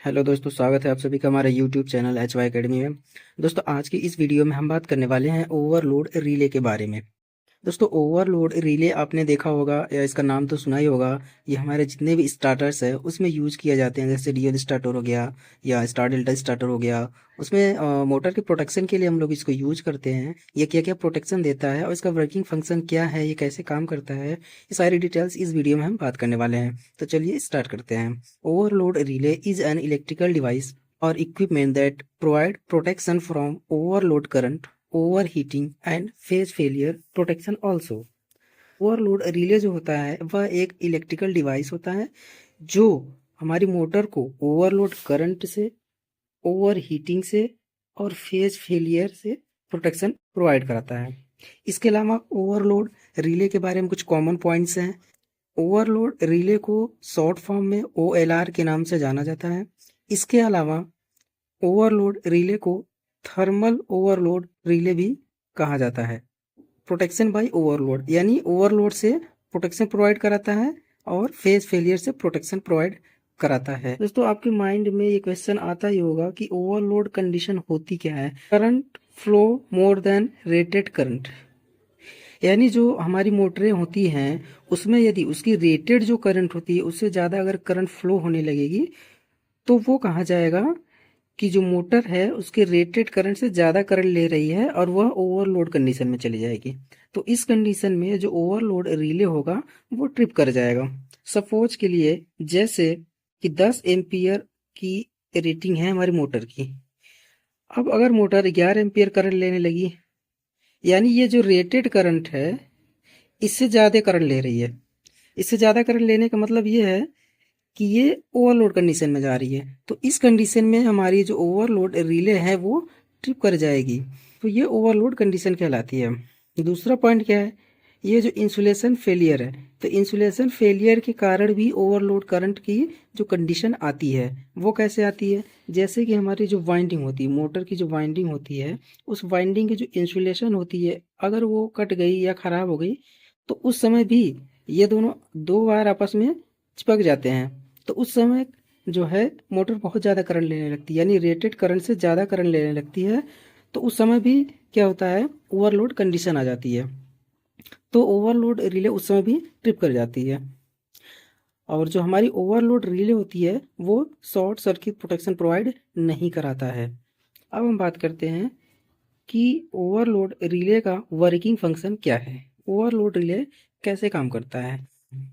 Hello दोस्तों, स्वागत है आप सभी का हमारे YouTube channel H Y academy में। दोस्तों, आज की इस वीडियो में हम बात करने वाले हैं ओवरलोड रिले के बारे में। दोस्तों, ओवरलोड रिले आपने देखा होगा या इसका नाम तो सुना ही होगा। ये हमारे जितने भी स्टार्टर्स है उसमें यूज किया जाते हैं, जैसे डीएल स्टार्टर हो गया या स्टार डेल्टा स्टार्टर हो गया। उसमें मोटर के प्रोटेक्शन के लिए हम लोग इसको यूज करते हैं। ये क्या क्या प्रोटेक्शन देता है और इसका वर्किंग फंक्शन क्या है, ये कैसे काम करता है, ये सारी डिटेल्स इस वीडियो में हम बात करने वाले हैं। तो चलिए स्टार्ट करते हैं। Overload relay is an electrical device or equipment that provide protection from overload current, overheating and phase failure protection also। Overload relay जो होता है वह एक इलेक्ट्रिकल डिवाइस होता है जो हमारी मोटर को ओवरलोड करंट से, ओवर हीटिंग से और फेज फेलियर से प्रोटेक्शन प्रोवाइड कराता है। इसके अलावा ओवरलोड रिले के बारे में कुछ कॉमन पॉइंट्स हैं। ओवरलोड रिले को शॉर्ट फॉर्म में OLR के नाम से जाना जाता है। इसके अलावा ओवरलोड रिले को थर्मल ओवरलोड रिले भी कहा जाता है। प्रोटेक्शन बाय ओवरलोड यानी ओवरलोड से प्रोटेक्शन प्रोवाइड कराता है और फेज फेलियर से प्रोटेक्शन प्रोवाइड कराता है। दोस्तों, आपके माइंड में ये क्वेश्चन आता ही होगा कि ओवरलोड कंडीशन होती क्या है। Current flow more than rated current, यानी जो हमारी मोटरें होती हैं उसमें यदि उसकी रेटेड जो करंट होती है उससे ज़्यादा अगर करंट फ्लो होने लगेगी तो वो कहा जाएगा कि जो मोटर है उसके रेटेड करंट से ज़्यादा करंट ले रही है और वह ओवरलोड कंडीशन में चली जाएगी। तो इस कंडीशन में जो ओवरलोड रिले होगा वो ट्रिप कर जाएगा। सपोज के लिए जैसे कि 10 एम्पियर की रेटिंग है हमारी मोटर की। अब अगर मोटर 11 एम्पियर करंट लेने लगी, यानी ये जो रेटेड करंट है इससे ज़्यादा करंट ले रही है। इससे ज़्यादा करंट लेने का मतलब ये है कि ये ओवरलोड कंडीशन में जा रही है। तो इस कंडीशन में हमारी जो ओवरलोड रिले है वो ट्रिप कर जाएगी। तो ये ओवरलोड कंडीशन कहलाती है। दूसरा पॉइंट क्या है, ये जो इंसुलेशन फेलियर है, तो इंसुलेशन फेलियर के कारण भी ओवरलोड करंट की जो कंडीशन आती है वो कैसे आती है। जैसे कि हमारी जो वाइंडिंग होती है, मोटर की जो वाइंडिंग होती है, उस वाइंडिंग की जो इंसुलेशन होती है अगर वो कट गई या खराब हो गई तो उस समय भी ये दोनों दो वायर आपस में चिपक जाते हैं। तो उस समय जो है मोटर बहुत ज़्यादा करंट लेने लगती है, यानी रेटेड करंट से ज़्यादा करंट लेने लगती है। तो उस समय भी क्या होता है, ओवरलोड कंडीशन आ जाती है। तो ओवरलोड रिले उस समय भी ट्रिप कर जाती है। और जो हमारी ओवरलोड रिले होती है वो शॉर्ट सर्किट प्रोटेक्शन प्रोवाइड नहीं कराता है। अब हम बात करते हैं कि ओवरलोड रिले का वर्किंग फंक्शन क्या है, ओवरलोड रिले कैसे काम करता है।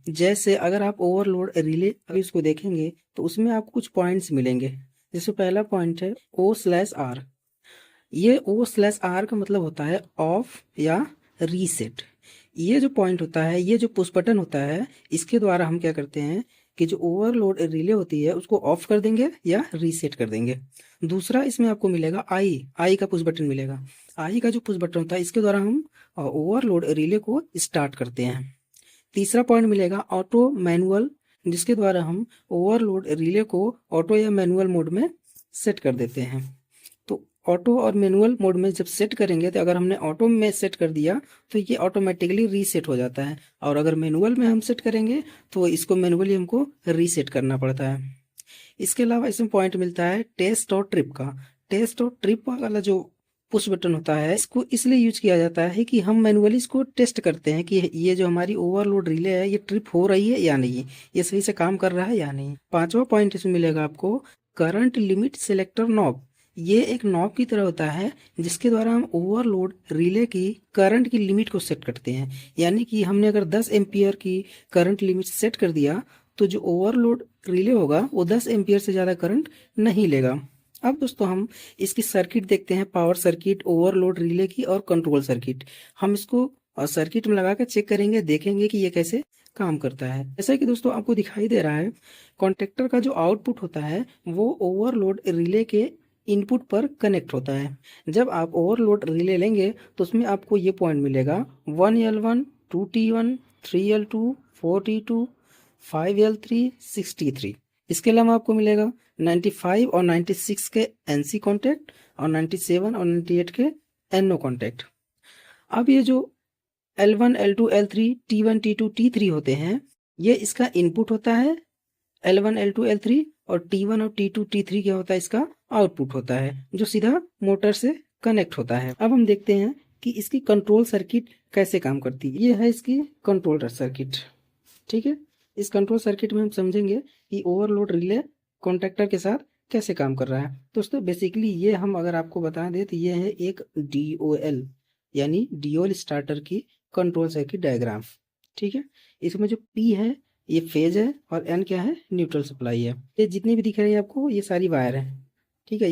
जैसे अगर आप ओवरलोड रिले अभी इसको देखेंगे तो उसमें आपको कुछ पॉइंट्स मिलेंगे। जैसे पहला पॉइंट है O/R। ये O/R का मतलब होता है ऑफ या रीसेट। ये जो पॉइंट होता है, ये जो पुश बटन होता है, इसके द्वारा हम क्या करते हैं कि जो ओवरलोड रिले होती है उसको ऑफ कर देंगे या रीसेट कर देंगे। दूसरा इसमें आपको मिलेगा आई का पुश बटन मिलेगा। आई का जो पुश बटन होता है इसके द्वारा हम ओवरलोड रिले को स्टार्ट करते हैं। तीसरा पॉइंट मिलेगा ऑटो मैनुअल, जिसके द्वारा हम ओवरलोड रिले को ऑटो या मैनुअल मोड में सेट कर देते हैं। तो ऑटो और मैनुअल मोड में जब सेट करेंगे तो अगर हमने ऑटो में सेट कर दिया तो ये ऑटोमेटिकली रीसेट हो जाता है, और अगर मैनुअल में हम सेट करेंगे तो इसको मैनुअली हमको रीसेट करना पड़ता है। इसके अलावा इसमें पॉइंट मिलता है टेस्ट और ट्रिप का। टेस्ट और ट्रिप वाला जो पुश बटन होता है इसको इसलिए यूज किया जाता है कि हम मैनुअली इसको टेस्ट करते हैं कि ये जो हमारी ओवरलोड रिले है ये ट्रिप हो रही है या नहीं, ये सही से काम कर रहा है या नहीं। पांचवा पॉइंट इसमें मिलेगा आपको करंट लिमिट सेलेक्टर नॉब। ये एक नॉब की तरह होता है जिसके द्वारा हम ओवरलोड रिले की करंट की लिमिट को सेट करते हैं। यानी कि हमने अगर 10 एम्पियर की करंट लिमिट सेट कर दिया तो जो ओवरलोड रिले होगा वो 10 एम्पियर से ज़्यादा करंट नहीं लेगा। अब दोस्तों हम इसकी सर्किट देखते हैं, पावर सर्किट, ओवरलोड रिले की और कंट्रोल सर्किट। हम इसको सर्किट में लगा कर चेक करेंगे, देखेंगे कि ये कैसे काम करता है। जैसा कि दोस्तों आपको दिखाई दे रहा है, कॉन्टेक्टर का जो आउटपुट होता है वो ओवरलोड रिले के इनपुट पर कनेक्ट होता है। जब आप ओवरलोड रिले लेंगे तो उसमें आपको ये पॉइंट मिलेगा 1L1, 2T1, 3L2, 4T2, 5L3, 6T3। इसके अलावा आपको मिलेगा 95 और 96 के NC कॉन्टैक्ट और 97 और 98 के NO कॉन्टैक्ट। अब ये जो L1, L2, L3, T1, T2, T3 होते हैं, ये इसका इनपुट होता है L1, L2, L3, और T1 और T2 T3 क्या होता है, इसका आउटपुट होता है जो सीधा मोटर से कनेक्ट होता है। अब हम देखते हैं कि इसकी कंट्रोल सर्किट कैसे काम करती है। ये है इसकी कंट्रोल सर्किट, ठीक है। इस कंट्रोल सर्किट में हम समझेंगे कि ओवरलोड रिले कॉन्टैक्टर के साथ कैसे काम कर रहा है। दोस्तों बेसिकली ये हम अगर आपको बता दें तो ये है एक DOL यानी ड्यूल स्टार्टर की कंट्रोल सर्किट डायग्राम, ठीक है। इसमें जो P है ये फेज है और N क्या है, न्यूट्रल सप्लाई है। ये जितनी भी दिख रही है आपको ये सारी वायर है, ठीक है।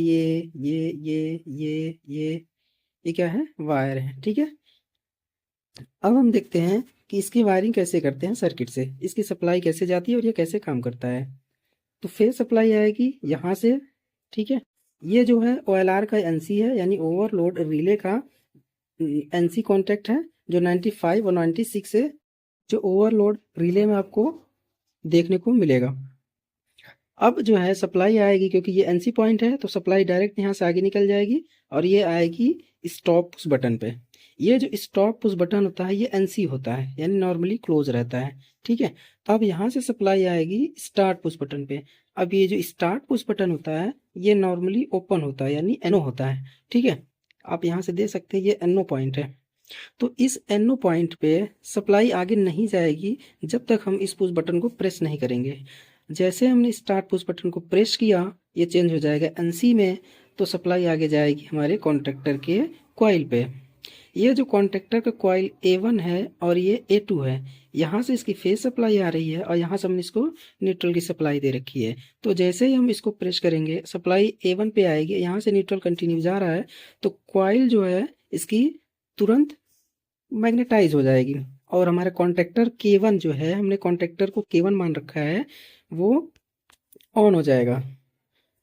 ये क्या है, वायर है, ठीक है। अब हम देखते हैं कि इसकी वायरिंग कैसे करते हैं सर्किट से, इसकी सप्लाई कैसे जाती है और ये कैसे काम करता है। तो फेज सप्लाई आएगी यहाँ से, ठीक है। ये जो है OLR का NC है यानी ओवरलोड रिले का NC कॉन्टैक्ट है जो 95 और 96 है, जो ओवरलोड रिले में आपको देखने को मिलेगा। अब जो है सप्लाई आएगी, क्योंकि ये NC पॉइंट है तो सप्लाई डायरेक्ट यहाँ से आगे निकल जाएगी और ये आएगी स्टॉप पुश बटन पे। ये जो स्टॉप पुश बटन होता है ये NC होता है यानी नॉर्मली क्लोज रहता है, ठीक है। अब यहाँ से सप्लाई आएगी स्टार्ट पुश बटन पे। अब ये जो स्टार्ट पुश बटन होता है ये नॉर्मली ओपन होता है यानी NO होता है, ठीक है। आप यहाँ से देख सकते हैं ये NO पॉइंट है। तो इस NO पॉइंट पे सप्लाई आगे नहीं जाएगी जब तक हम इस पुश बटन को प्रेस नहीं करेंगे। जैसे हमने स्टार्ट पुश बटन को प्रेस किया ये चेंज हो जाएगा NC में, तो सप्लाई आगे जाएगी हमारे कॉन्टैक्टर के कॉइल पे। ये जो कॉन्टैक्टर का कॉइल A1 है और ये A2 है, यहाँ से इसकी फेज सप्लाई आ रही है और यहाँ से हमने इसको न्यूट्रल की सप्लाई दे रखी है। तो जैसे ही हम इसको प्रेस करेंगे सप्लाई A1 पे आएगी, यहाँ से न्यूट्रल कंटिन्यू जा रहा है तो कॉइल जो है इसकी तुरंत मैग्नेटाइज हो जाएगी और हमारा कॉन्टैक्टर K1 जो है, हमने कॉन्टैक्टर को K1 मान रखा है, वो ऑन हो जाएगा।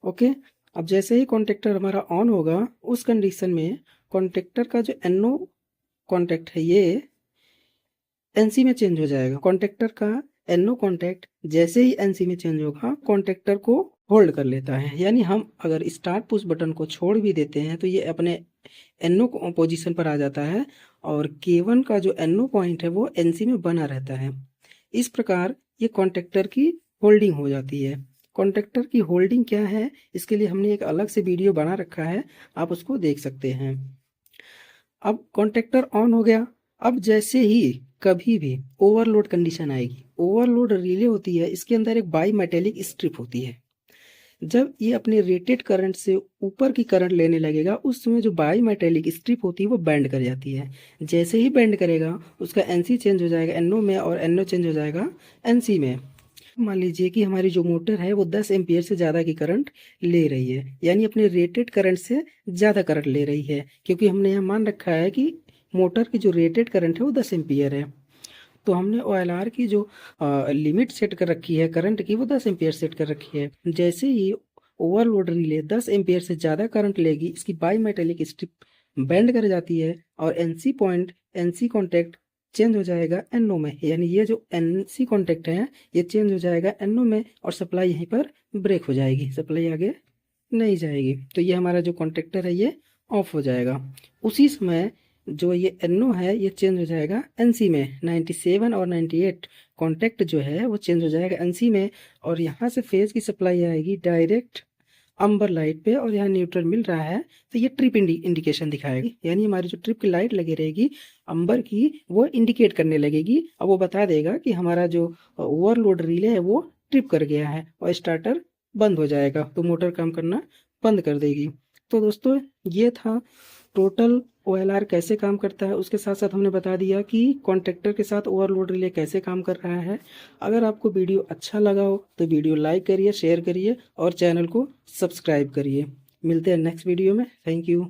ओके, अब जैसे ही कॉन्टैक्टर हमारा ऑन होगा उस कंडीशन में कॉन्टैक्टर का जो NO कॉन्टैक्ट है ये NC में चेंज हो जाएगा। कॉन्टैक्टर का NO कॉन्टैक्ट जैसे ही NC में चेंज होगा कॉन्टैक्टर को होल्ड कर लेता है, यानी हम अगर स्टार्ट पुश बटन को छोड़ भी देते हैं तो ये अपने NO पोजीशन पर आ जाता है और K1 का जो NO पॉइंट है वो NC में बना रहता है। इस प्रकार ये कॉन्टैक्टर की होल्डिंग हो जाती है। कॉन्टैक्टर की होल्डिंग क्या है इसके लिए हमने एक अलग से वीडियो बना रखा है, आप उसको देख सकते हैं। अब कॉन्टैक्टर ऑन हो गया। अब जैसे ही कभी भी ओवरलोड कंडीशन आएगी, ओवरलोड रिले होती है इसके अंदर एक बाई मेटेलिक स्ट्रिप होती है। जब ये अपने रेटेड करंट से ऊपर की करंट लेने लगेगा उस समय जो बाई मेटेलिक स्ट्रिप होती है वो बैंड कर जाती है। जैसे ही बैंड करेगा उसका NC चेंज हो जाएगा NO में और NO चेंज हो जाएगा NC में। मान लीजिए कि हमारी जो मोटर है वो 10 एम्पियर से ज़्यादा की करंट ले रही है, यानी अपने रेटेड करंट से ज़्यादा करंट ले रही है, क्योंकि हमने यहाँ मान रखा है कि मोटर की जो रेटेड करंट है वो 10 एम्पियर है। तो हमने OLR की जो लिमिट सेट कर रखी है करंट की वो 10 एम्पियर सेट कर रखी है। जैसे ही ओवरलोड रिले 10 एम्पियर से ज़्यादा करंट लेगी इसकी बाई मेटेलिक स्ट्रिप बैंड कर जाती है और NC कॉन्टैक्ट चेंज हो जाएगा NO में, यानी ये जो NC कॉन्टैक्ट है ये चेंज हो जाएगा NO में और सप्लाई यहीं पर ब्रेक हो जाएगी, सप्लाई आगे नहीं जाएगी। तो ये हमारा जो कॉन्टैक्टर है ये ऑफ हो जाएगा। उसी समय जो ये NO है ये चेंज हो जाएगा NC में। 97 और 98 कॉन्टैक्ट जो है वो चेंज हो जाएगा NC में और यहाँ से फेज की सप्लाई आएगी डायरेक्ट अंबर लाइट पे और यहाँ न्यूट्रल मिल रहा है तो ये ट्रिप इंडिकेशन दिखाएगी, यानी हमारी जो ट्रिप की लाइट लगी रहेगी अंबर की वो इंडिकेट करने लगेगी। अब वो बता देगा कि हमारा जो ओवरलोड रिले है वो ट्रिप कर गया है और स्टार्टर बंद हो जाएगा, तो मोटर काम करना बंद कर देगी। तो दोस्तों ये था टोटल OLR कैसे काम करता है, उसके साथ साथ हमने बता दिया कि कॉन्टैक्टर के साथ ओवरलोड रिले कैसे काम कर रहा है। अगर आपको वीडियो अच्छा लगा हो तो वीडियो लाइक करिए, शेयर करिए और चैनल को सब्सक्राइब करिए। मिलते हैं नेक्स्ट वीडियो में। Thank you.